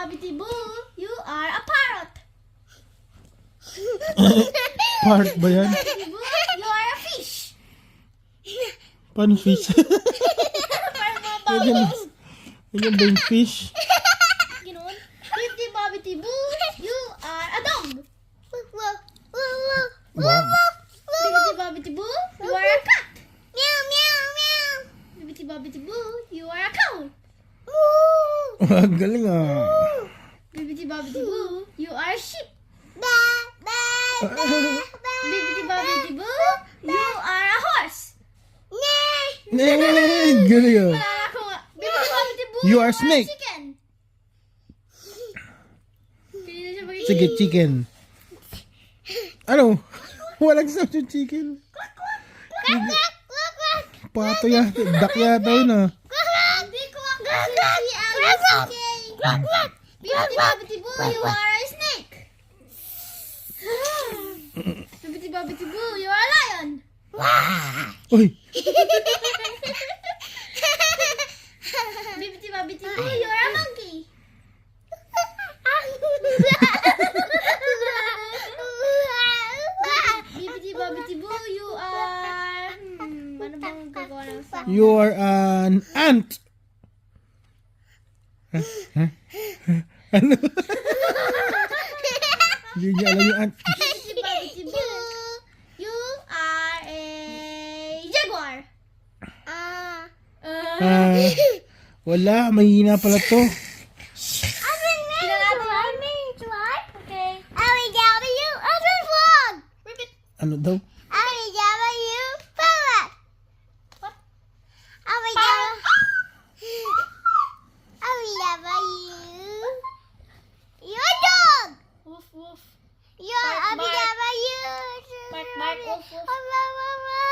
Bobbity Boo, you are a parrot. Parrot ba yan? Bobbity Boo, you are a fish. Paano fish? Parang mga bubbles. Yan ba yung fish? Ganoon. Bibbidi Bobbity Boo, you are a dog. Wow. Bibbidi Bobbity Boo, you are a cat. Meow, meow, meow. Bibbidi Bobbity Boo, you are a cow. Ang galing ah. Bibbidi Bobbity Boo, you are a sheep. Bibbidi Bobbity Boo, you are a horse. Galing ah. Wala ko nga. Bibbidi Bobbity Boo, You are snake. a chicken. Kanina siya magiging... Sige, chicken. Ano? Walang sound yung chicken. Pato yata. Duck yata yun ah. Hindi ko ako si Alice Chicken. Bibbidi Bobbity Boo, you are a snake. Bibbidi Bobbity Boo, you are a lion. Uy. Bibbidi Bobbity Boo, you are a monkey. Bibbidi Bobbity Boo, you are... ano bang gagawa ng sound? You are an ant. Huh? Ano? Hindi niya alam yung ant. Bibbidi Bobbity Boo, you are a jaguar. Wala, mahina pala to. Ano daw? Woof woof. You're Bark, bark. you. Bark bark woof woof.